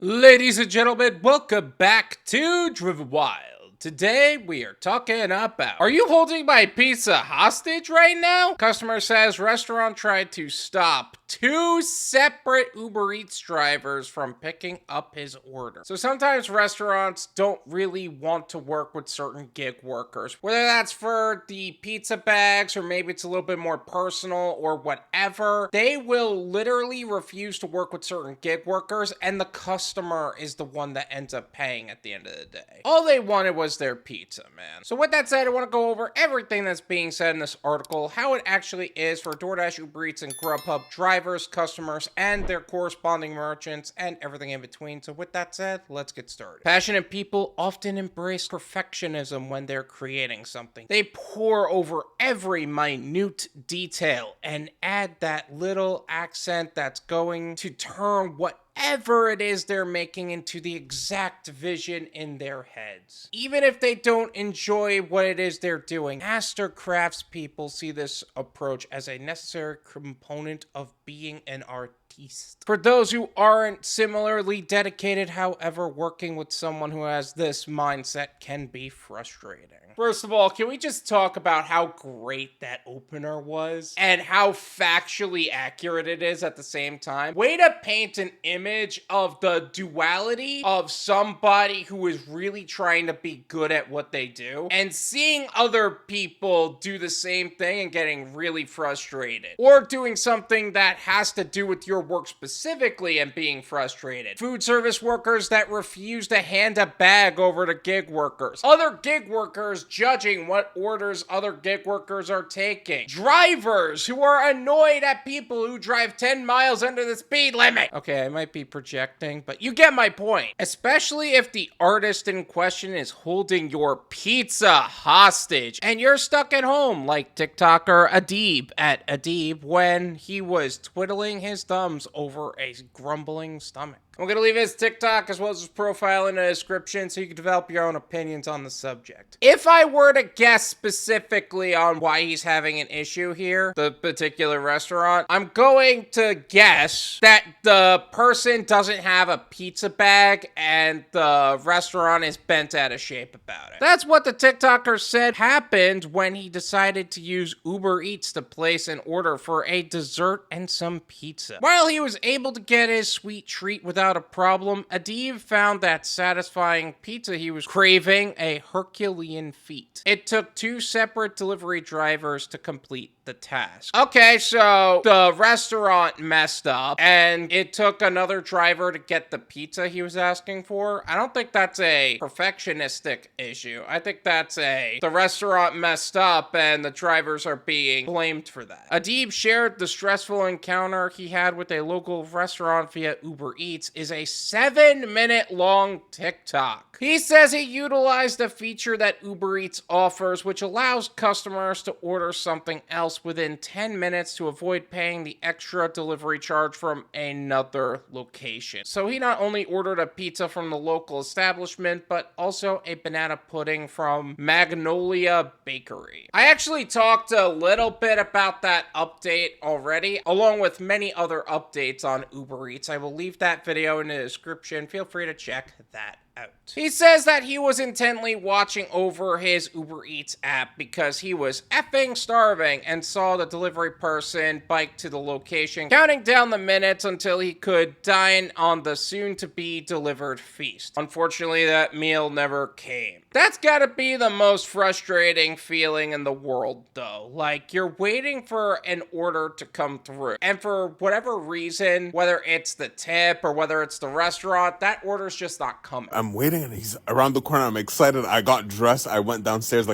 Ladies and gentlemen, welcome back to Driven Wyld. Today we are talking about, are you holding my pizza hostage right now? Customer says restaurant tried to stop two separate Uber Eats drivers from picking up his order. So sometimes restaurants don't really want to work with certain gig workers, whether that's for the pizza bags or maybe it's a little bit more personal or whatever. They will literally refuse to work with certain gig workers, and the customer is the one that ends up paying at the end of the day. All they wanted was their pizza, man. So with that said, I want to go over everything that's being said in this article, how it actually is for Doordash, Uber Eats, and Grubhub drivers, customers, and their corresponding merchants, and everything in between. So with that said, let's get started. Passionate people often embrace perfectionism when they're creating something. They pore over every minute detail and add that little accent that's going to turn whatever it is they're making into the exact vision in their heads. Even if they don't enjoy what it is they're doing, master craftspeople see this approach as a necessary component of being an artist. For those who aren't similarly dedicated, however, working with someone who has this mindset can be frustrating. First of all, can we just talk about how great that opener was and how factually accurate it is at the same time? Way to paint an image of the duality of somebody who is really trying to be good at what they do and seeing other people do the same thing and getting really frustrated, or doing something that has to do with your work specifically and being frustrated. Food service workers that refuse to hand a bag over to gig workers. Other gig workers judging what orders other gig workers are taking. Drivers who are annoyed at people who drive 10 miles under the speed limit. Okay, I might be projecting, but you get my point. Especially if the artist in question is holding your pizza hostage and you're stuck at home, like TikToker Adeibb at Adeibb when he was twiddling his thumbs over a grumbling stomach. I'm going to leave his TikTok as well as his profile in the description so you can develop your own opinions on the subject. If I were to guess specifically on why he's having an issue here, the particular restaurant, I'm going to guess that the person doesn't have a pizza bag and the restaurant is bent out of shape about it. That's what the TikToker said happened when he decided to use Uber Eats to place an order for a dessert and some pizza. While he was able to get his sweet treat without a problem, Adeibb found that satisfying pizza he was craving a Herculean feat. It took two separate delivery drivers to complete the task. Okay, so the restaurant messed up and it took another driver to get the pizza he was asking for. I don't think that's a perfectionistic issue. I think that's the restaurant messed up and the drivers are being blamed for that. Adeibb shared the stressful encounter he had with a local restaurant via Uber Eats is a 7-minute long TikTok. He says he utilized a feature that Uber Eats offers, which allows customers to order something else within 10 minutes to avoid paying the extra delivery charge from another location. So he not only ordered a pizza from the local establishment, but also a banana pudding from Magnolia Bakery. I actually talked a little bit about that update already, along with many other updates on Uber Eats. I will leave that video in the description. Feel free to check that out. He says that he was intently watching over his Uber Eats app because he was effing starving and saw the delivery person bike to the location, counting down the minutes until he could dine on the soon-to-be delivered feast. Unfortunately, that meal never came. That's gotta be the most frustrating feeling in the world, though. Like, you're waiting for an order to come through, and for whatever reason, whether it's the tip or whether it's the restaurant, that order's just not coming. I'm waiting and he's around the corner. I'm excited. I got dressed. I went downstairs.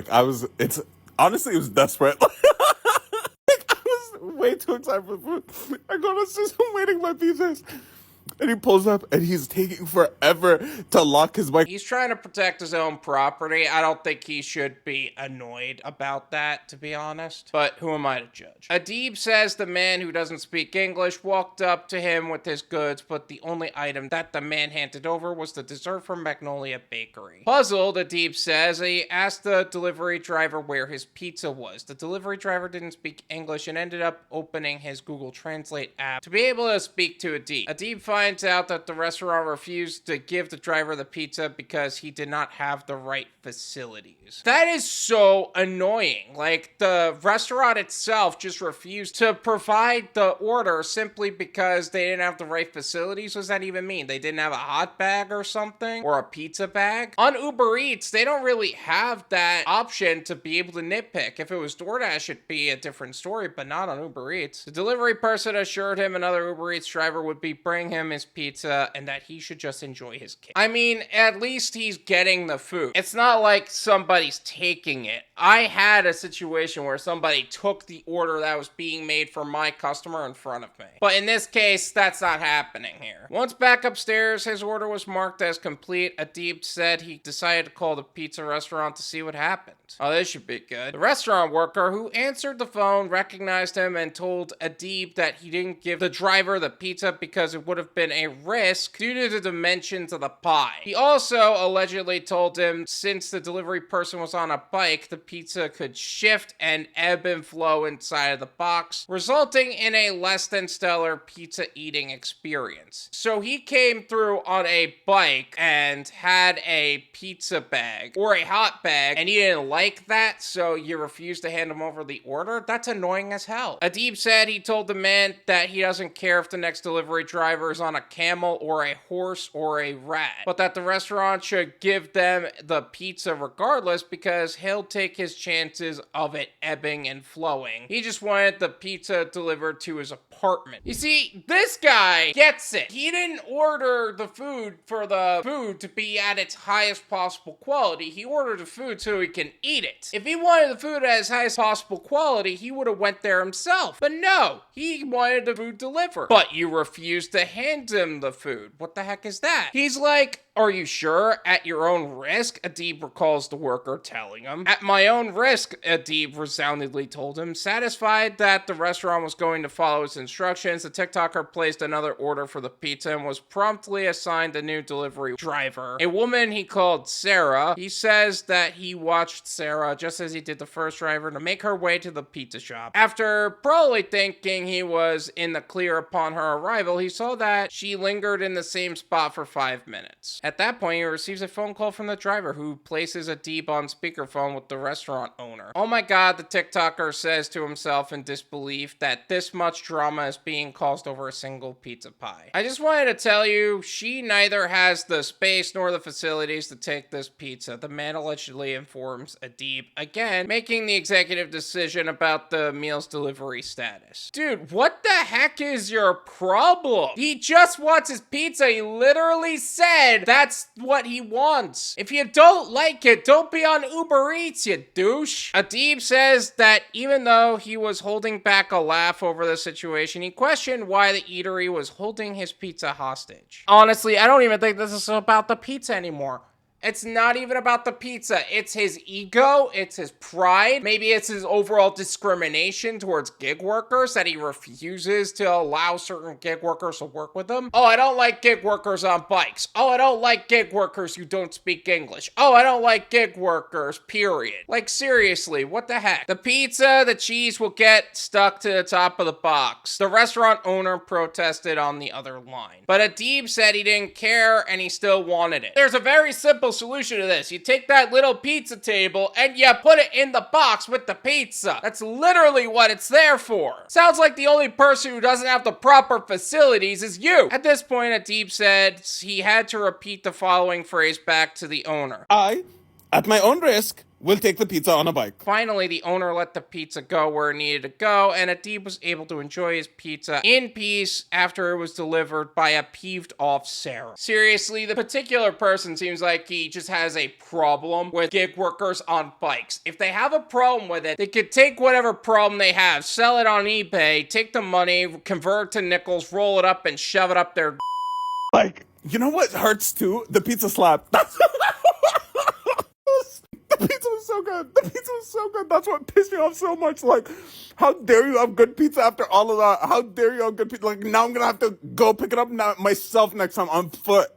Honestly, it was desperate. I was way too excited for food. I go downstairs. I'm waiting my pizzas. And he pulls up and he's taking forever to lock his bike. He's trying to protect his own property. I don't think he should be annoyed about that, to be honest. But who am I to judge? Adeibb says the man who doesn't speak English walked up to him with his goods, but the only item that the man handed over was the dessert from Magnolia Bakery. Puzzled, Adeibb says he asked the delivery driver where his pizza was. The delivery driver didn't speak English and ended up opening his Google Translate app to be able to speak to Adeibb. Adeibb finds finds out that the restaurant refused to give the driver the pizza because he did not have the right facilities. That is so annoying. Like, the restaurant itself just refused to provide the order simply because they didn't have the right facilities. What does that even mean? They didn't have a hot bag or something? Or a pizza bag? On Uber Eats, they don't really have that option to be able to nitpick. If it was Doordash, it'd be a different story, but not on Uber Eats. The delivery person assured him another Uber Eats driver would be bringing him his pizza and that he should just enjoy his cake. I mean, at least he's getting the food. It's not like somebody's taking it. I had a situation where somebody took the order that was being made for my customer in front of me. But in this case, that's not happening here. Once back upstairs, his order was marked as complete. Adeibb said he decided to call the pizza restaurant to see what happened. Oh, this should be good. The restaurant worker who answered the phone recognized him and told Adeibb that he didn't give the driver the pizza because it would have been a risk due to the dimensions of the pie. He also allegedly told him since the delivery person was on a bike, the pizza could shift and ebb and flow inside of the box, resulting in a less than stellar pizza eating experience. So he came through on a bike and had a pizza bag or a hot bag, and he didn't like that, so you refused to hand him over the order? That's annoying as hell. Adeibb said he told the man that he doesn't care if the next delivery driver is on a camel or a horse or a rat, but that the restaurant should give them the pizza regardless because he'll take his chances of it ebbing and flowing. He just wanted the pizza delivered to his apartment. You see, this guy gets it. He didn't order the food for the food to be at its highest possible quality. He ordered the food so he can eat it. If he wanted the food at its highest possible quality, he would have went there himself. But no, he wanted the food delivered. But you refused to hand him the food. What the heck is that? He's like, are you sure? At your own risk? Adeibb recalls the worker telling him. At my own risk, Adeibb resoundingly told him. Satisfied that the restaurant was going to follow his instructions, the TikToker placed another order for the pizza and was promptly assigned a new delivery driver, a woman he called Sarah. He says that he watched Sarah, just as he did the first driver, to make her way to the pizza shop. After probably thinking he was in the clear upon her arrival, he saw that she lingered in the same spot for 5 minutes. At that point, he receives a phone call from the driver, who places Adeibb on speakerphone with the restaurant owner. Oh my god, the TikToker says to himself in disbelief that this much drama is being caused over a single pizza pie. I just wanted to tell you, she neither has the space nor the facilities to take this pizza, the man allegedly informs Adeibb, again, making the executive decision about the meal's delivery status. Dude, what the heck is your problem? He just wants his pizza. He literally said that's what he wants. If you don't like it, don't be on Uber Eats, you douche. Adeibb says that even though he was holding back a laugh over the situation, he questioned why the eatery was holding his pizza hostage. Honestly, I don't even think this is about the pizza anymore. It's not even about the pizza. It's his ego. It's his pride. Maybe it's his overall discrimination towards gig workers that he refuses to allow certain gig workers to work with him. Oh, I don't like gig workers on bikes. Oh, I don't like gig workers who don't speak English. Oh, I don't like gig workers, period. Like, seriously, what the heck? The pizza, the cheese will get stuck to the top of the box. The restaurant owner protested on the other line. But Adeibb said he didn't care and he still wanted it. There's a very simple solution to this. You take that little pizza table and you put it in the box with the pizza. That's literally what it's there for. Sounds like the only person who doesn't have the proper facilities is you. At this point, Adeibb said he had to repeat the following phrase back to the owner. I, at my own risk, will take the pizza on a bike. Finally, the owner let the pizza go where it needed to go, and Adeibb was able to enjoy his pizza in peace after it was delivered by a peeved off Sarah. Seriously, the particular person seems like he just has a problem with gig workers on bikes. If they have a problem with it, they could take whatever problem they have, sell it on eBay, take the money, convert it to nickels, roll it up, and shove it up their Like, you know what hurts too? The pizza slap. The pizza was so good. The pizza was so good. That's what pissed me off so much. Like, how dare you have good pizza after all of that? How dare you have good pizza? Like, now I'm going to have to go pick it up myself next time on foot.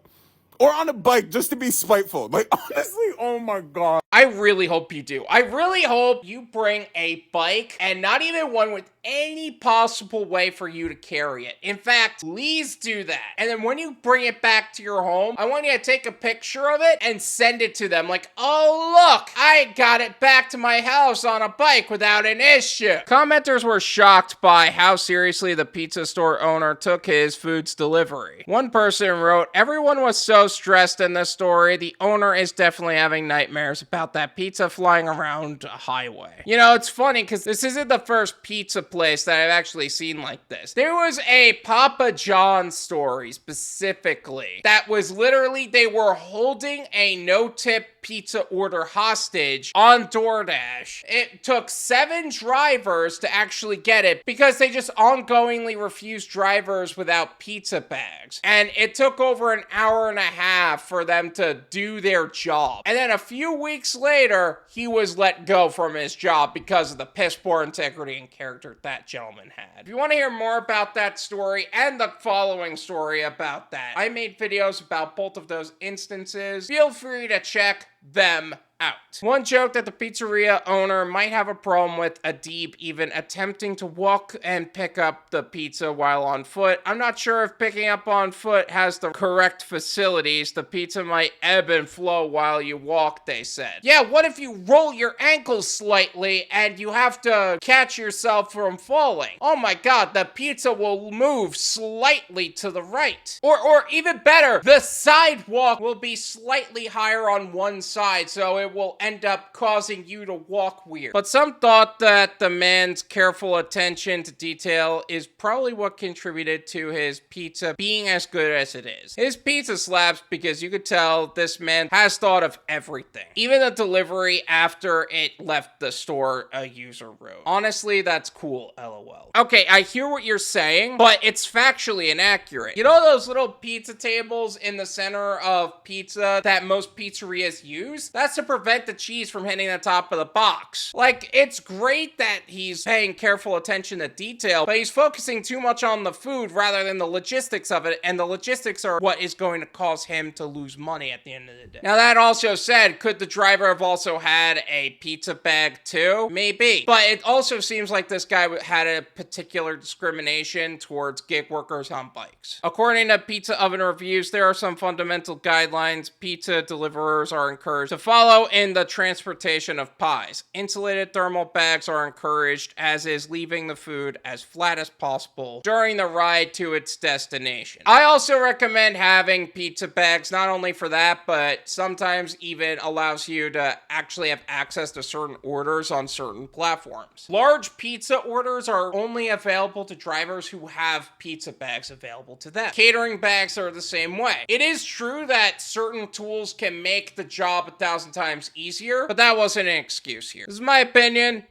or on a bike just to be spiteful. Like, honestly, oh my god. I really hope you do. I really hope you bring a bike and not even one with any possible way for you to carry it. In fact, please do that. And then when you bring it back to your home, I want you to take a picture of it and send it to them. Like, oh, look, I got it back to my house on a bike without an issue. Commenters were shocked by how seriously the pizza store owner took his food's delivery. One person wrote, "Everyone was so stressed in this story. The owner is definitely having nightmares about that pizza flying around a highway." You know, it's funny because this isn't the first pizza place that I've actually seen like this. There was a Papa John's story specifically that was literally, they were holding a no-tip pizza order hostage on Doordash. It took 7 drivers to actually get it because they just ongoingly refused drivers without pizza bags. And it took over an hour and a half for them to do their job. And then a few weeks later, he was let go from his job because of the piss poor integrity and character that gentleman had. If you want to hear more about that story and the following story about that, I made videos about both of those instances. Feel free to check them out. One joke that the pizzeria owner might have a problem with Adeibb even attempting to walk and pick up the pizza while on foot. I'm not sure if picking up on foot has the correct facilities. The pizza might ebb and flow while you walk, they said. Yeah, what if you roll your ankles slightly and you have to catch yourself from falling? Oh my god, the pizza will move slightly to the right. Or even better, the sidewalk will be slightly higher on one side, so it will end up causing you to walk weird. But some thought that the man's careful attention to detail is probably what contributed to his pizza being as good as it is. His pizza slaps because you could tell this man has thought of everything. Even the delivery after it left the store a user wrote. Honestly, that's cool, LOL. Okay, I hear what you're saying, but it's factually inaccurate. You know those little pizza tables in the center of pizza that most pizzerias use? That's to prevent the cheese from hitting the top of the box. Like, it's great that he's paying careful attention to detail, but he's focusing too much on the food rather than the logistics of it, and the logistics are what is going to cause him to lose money at the end of the day. Now, that also said, could the driver have also had a pizza bag too? Maybe. But it also seems like this guy had a particular discrimination towards gig workers on bikes. According to Pizza Oven Reviews, there are some fundamental guidelines pizza deliverers are encouraged to follow in the transportation of pies. Insulated thermal bags are encouraged, as is leaving the food as flat as possible during the ride to its destination. I also recommend having pizza bags, not only for that, but sometimes even allows you to actually have access to certain orders on certain platforms. Large pizza orders are only available to drivers who have pizza bags available to them. Catering bags are the same way. It is true that certain tools can make the job 1,000 times easier, but that wasn't an excuse here. This is my opinion.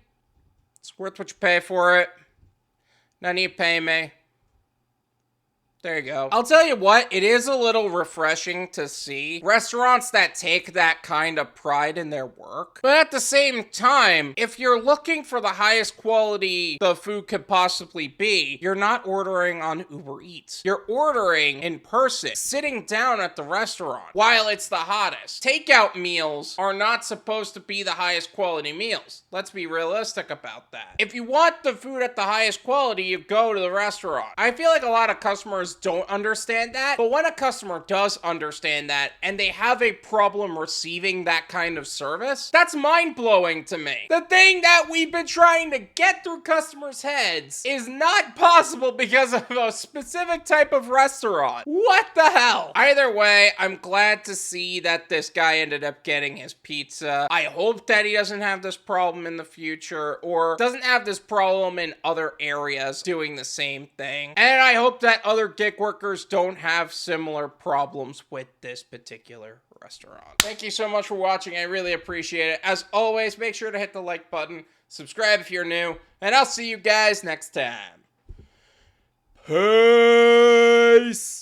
It's worth what you pay for it. None of you pay me. There you go. I'll tell you what, it is a little refreshing to see restaurants that take that kind of pride in their work. But at the same time, if you're looking for the highest quality the food could possibly be, you're not ordering on Uber Eats. You're ordering in person, sitting down at the restaurant while it's the hottest. Takeout meals are not supposed to be the highest quality meals. Let's be realistic about that. If you want the food at the highest quality, you go to the restaurant. I feel like a lot of customers don't understand that, but when a customer does understand that and they have a problem receiving that kind of service, that's mind-blowing to me. The thing that we've been trying to get through customers' heads is not possible because of a specific type of restaurant. What the hell? Either way, I'm glad to see that this guy ended up getting his pizza. I hope that he doesn't have this problem in the future, or doesn't have this problem in other areas doing the same thing. And I hope that other gig workers don't have similar problems with this particular restaurant. Thank you so much for watching. I really appreciate it. As always, make sure to hit the like button, subscribe if you're new, and I'll see you guys next time. Peace!